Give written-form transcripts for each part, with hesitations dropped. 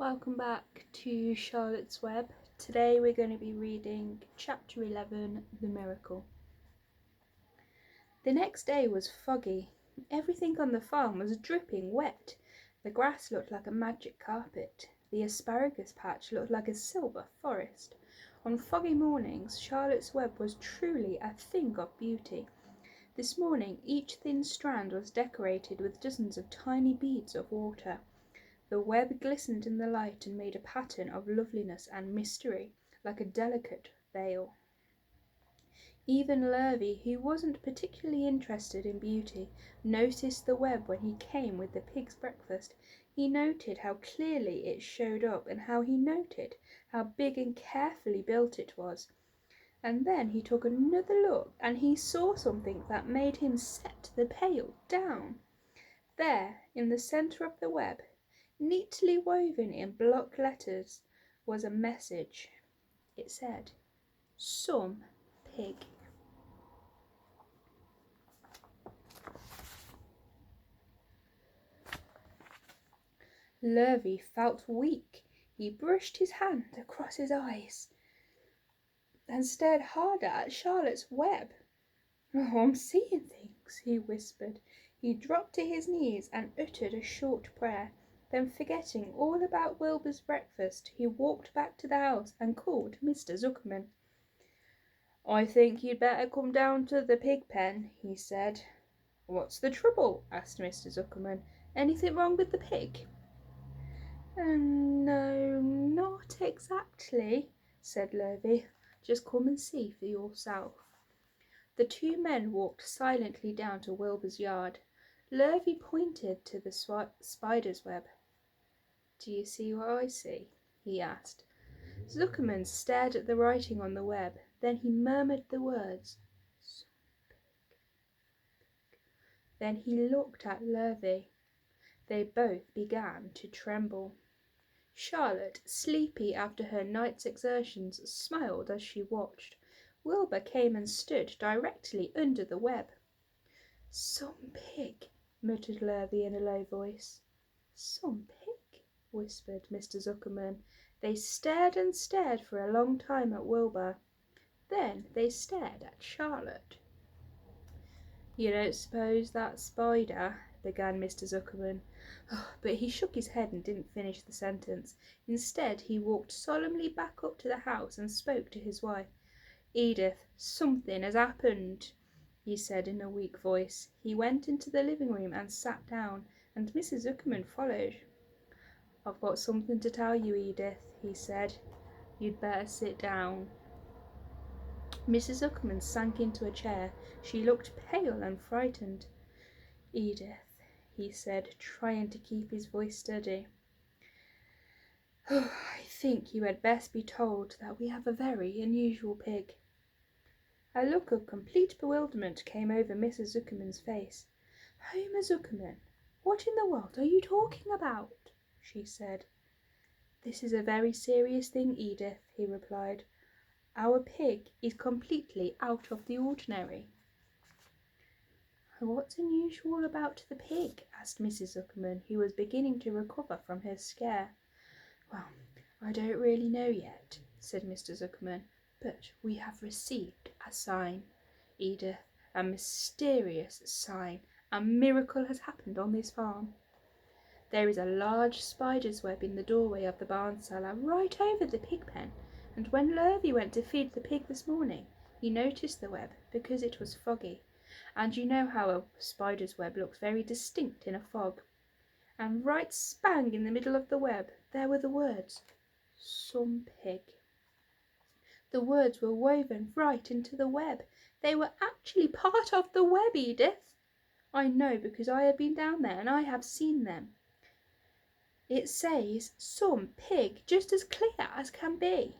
Welcome back to Charlotte's Web. Today we're going to be reading Chapter 11, The Miracle. The next day was foggy. Everything on the farm was dripping wet. The grass looked like a magic carpet. The asparagus patch looked like a silver forest. On foggy mornings, Charlotte's Web was truly a thing of beauty. This morning each thin strand was decorated with dozens of tiny beads of water. The web glistened in the light and made a pattern of loveliness and mystery, like a delicate veil. Even Lurvy, who wasn't particularly interested in beauty, noticed the web when he came with the pig's breakfast. He noted how clearly it showed up, and he noted how big and carefully built it was. And then he took another look, and he saw something that made him set the pail down. There, in the centre of the web, neatly woven in block letters, was a message. It said, "Some pig." Lurvy felt weak. He brushed his hand across his eyes and stared harder at Charlotte's web. "Oh, I'm seeing things," he whispered. He dropped to his knees and uttered a short prayer. Then, forgetting all about Wilbur's breakfast, he walked back to the house and called Mr. Zuckerman. "I think you'd better come down to the pig pen," he said. "What's the trouble?" asked Mr. Zuckerman. "Anything wrong with the pig?" "No, not exactly," said Lurvy. "Just come and see for yourself." The two men walked silently down to Wilbur's yard. Lurvy pointed to the spider's web. "Do you see what I see?" he asked. Zuckerman stared at the writing on the web. Then he murmured the words, "Some pig, pig." Then he looked at Lurvy. They both began to tremble. Charlotte, sleepy after her night's exertions, smiled as she watched. Wilbur came and stood directly under the web. "Some pig," muttered Lurvy in a low voice. "Some pig," whispered Mr. Zuckerman. They stared and stared for a long time at Wilbur. Then they stared at Charlotte. "You don't suppose that spider—" began Mr. Zuckerman. But he shook his head and didn't finish the sentence. Instead, he walked solemnly back up to the house and spoke to his wife. "Edith, something has happened," he said in a weak voice. He went into the living room and sat down, and Mrs. Zuckerman followed. "I've got something to tell you, Edith," he said. "You'd better sit down." Mrs. Zuckerman sank into a chair. She looked pale and frightened. "Edith," he said, trying to keep his voice steady, "I think you had best be told that we have a very unusual pig." A look of complete bewilderment came over Mrs. Zuckerman's face. "Homer Zuckerman, what in the world are you talking about?" she said. "This is a very serious thing, Edith," he replied. "Our pig is completely out of the ordinary." "What's unusual about the pig?" asked Mrs. Zuckerman, who was beginning to recover from her scare. "Well, I don't really know yet," said Mr. Zuckerman, "but we have received a sign, Edith, a mysterious sign. A miracle has happened on this farm. There is a large spider's web in the doorway of the barn cellar, right over the pig pen, and when Lurvy went to feed the pig this morning, he noticed the web because it was foggy. And you know how a spider's web looks very distinct in a fog. And right spang in the middle of the web, there were the words, 'Some pig.' The words were woven right into the web. They were actually part of the web, Edith. I know because I have been down there and I have seen them. It says 'Some pig' just as clear as can be.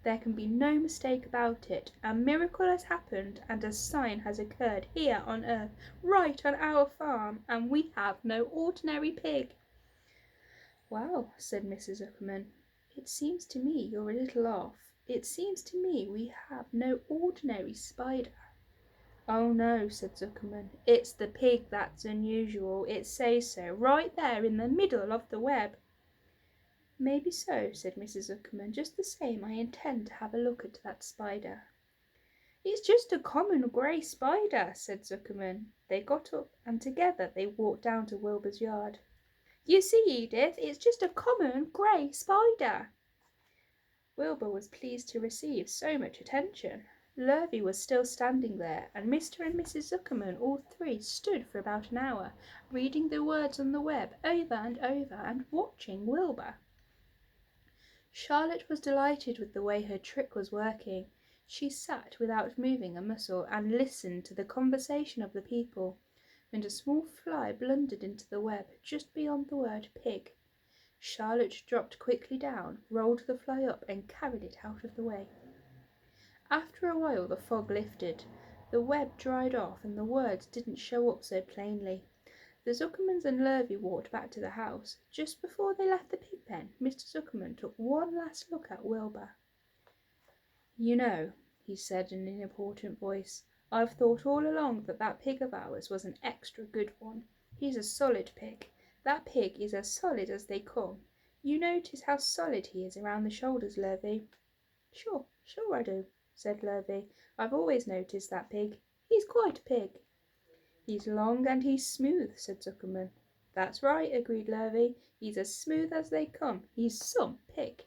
There can be no mistake about it. A miracle has happened and a sign has occurred here on earth, right on our farm, and we have no ordinary pig." "Well," said Mrs. Zuckerman, "it seems to me you're a little off. It seems to me we have no ordinary spider." "Oh no," said Zuckerman, "it's the pig that's unusual. It says so right there in the middle of the web." "Maybe so," said Mrs. Zuckerman. "Just the same, I intend to have a look at that spider." "It's just a common grey spider," said Zuckerman. They got up, and together they walked down to Wilbur's yard. "You see, Edith, it's just a common grey spider." Wilbur was pleased to receive so much attention. Lurvy was still standing there, and Mr. and Mrs. Zuckerman, all three, stood for about an hour, reading the words on the web over and over, and watching Wilbur. Charlotte was delighted with the way her trick was working. She sat without moving a muscle, and listened to the conversation of the people, when a small fly blundered into the web just beyond the word pig. Charlotte dropped quickly down, rolled the fly up, and carried it out of the way. After a while the fog lifted, the web dried off, and the words didn't show up so plainly. The Zuckermans and Lurvy walked back to the house. Just before they left the pig pen, Mr. Zuckerman took one last look at Wilbur. "You know," he said in an important voice, "I've thought all along that that pig of ours was an extra good one. He's a solid pig. That pig is as solid as they come. You notice how solid he is around the shoulders, Lurvy?" Sure I do," said Lurvy. "I've always noticed that pig. He's quite a pig." "He's long and he's smooth," said Zuckerman. "That's right," agreed Lurvy. "He's as smooth as they come. He's some pig."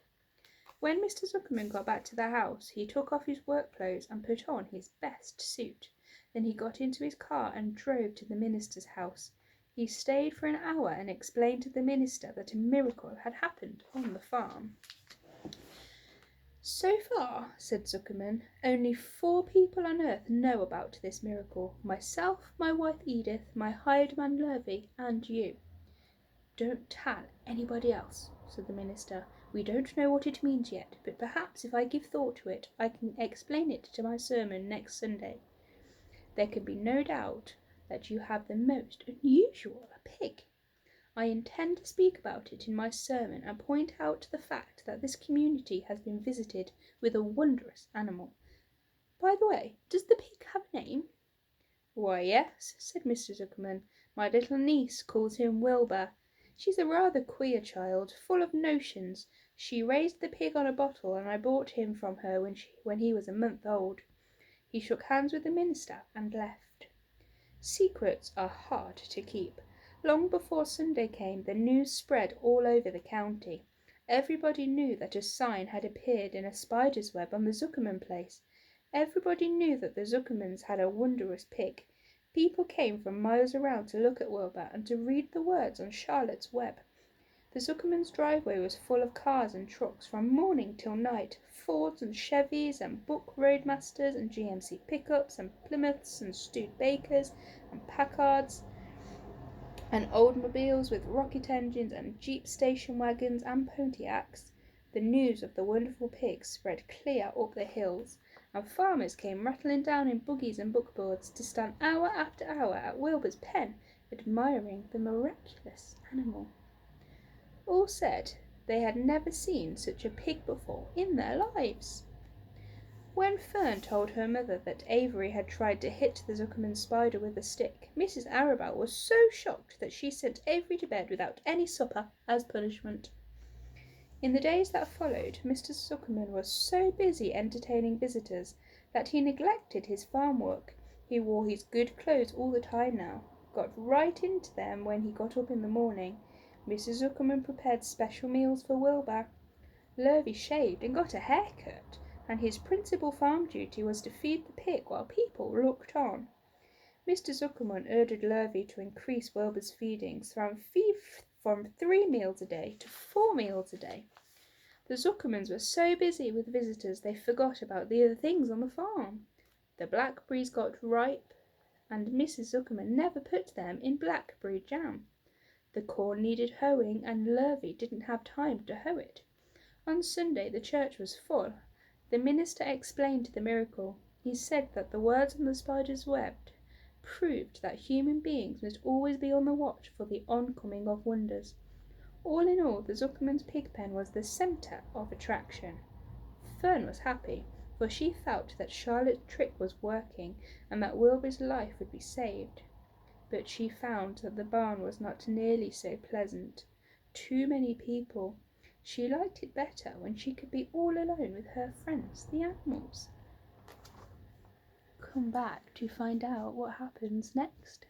When Mr. Zuckerman got back to the house, he took off his work clothes and put on his best suit. Then he got into his car and drove to the minister's house. He stayed for an hour and explained to the minister that a miracle had happened on the farm. "So far," said Zuckerman, "only 4 people on earth know about this miracle. Myself, my wife Edith, my hired man Lurvy, and you." "Don't tell anybody else," said the minister. "We don't know what it means yet, but perhaps if I give thought to it, I can explain it to my sermon next Sunday. There can be no doubt that you have the most unusual pig. I intend to speak about it in my sermon and point out the fact that this community has been visited with a wondrous animal. By the way, does the pig have a name?" "Why, yes," said Mr. Zuckerman. "My little niece calls him Wilbur. She's a rather queer child, full of notions. She raised the pig on a bottle, and I bought him from her when he was a month old." He shook hands with the minister and left. Secrets are hard to keep. Long before Sunday came, the news spread all over the county. Everybody knew that a sign had appeared in a spider's web on the Zuckerman place. Everybody knew that the Zuckermans had a wondrous pig. People came from miles around to look at Wilbur and to read the words on Charlotte's web. The Zuckermans' driveway was full of cars and trucks from morning till night, Fords and Chevys and Buck Roadmasters and GMC pickups and Plymouths and Studebakers and Packards and Oldsmobiles with rocket engines and Jeep station wagons and Pontiacs. The news of the wonderful pig spread clear up the hills, and farmers came rattling down in buggies and buckboards to stand hour after hour at Wilbur's pen, admiring the miraculous animal. All said they had never seen such a pig before in their lives. When Fern told her mother that Avery had tried to hit the Zuckerman spider with a stick, Mrs. Arabelle was so shocked that she sent Avery to bed without any supper as punishment. In the days that followed, Mr. Zuckerman was so busy entertaining visitors that he neglected his farm work. He wore his good clothes all the time now, got right into them when he got up in the morning. Mrs. Zuckerman prepared special meals for Wilbur. Lurvy shaved and got a haircut, and his principal farm duty was to feed the pig while people looked on. Mr. Zuckerman urged Lurvy to increase Wilbur's feedings from 3 meals a day to 4 meals a day. The Zuckermans were so busy with visitors they forgot about the other things on the farm. The blackberries got ripe, and Mrs. Zuckerman never put them in blackberry jam. The corn needed hoeing, and Lurvy didn't have time to hoe it. On Sunday the church was full. The minister explained the miracle. He said that the words on the spider's web proved that human beings must always be on the watch for the oncoming of wonders. All in all, the Zuckerman's pig pen was the centre of attraction. Fern was happy, for she felt that Charlotte's trick was working and that Wilbur's life would be saved. But she found that the barn was not nearly so pleasant. Too many people. She liked it better when she could be all alone with her friends, the animals. Come back to find out what happens next.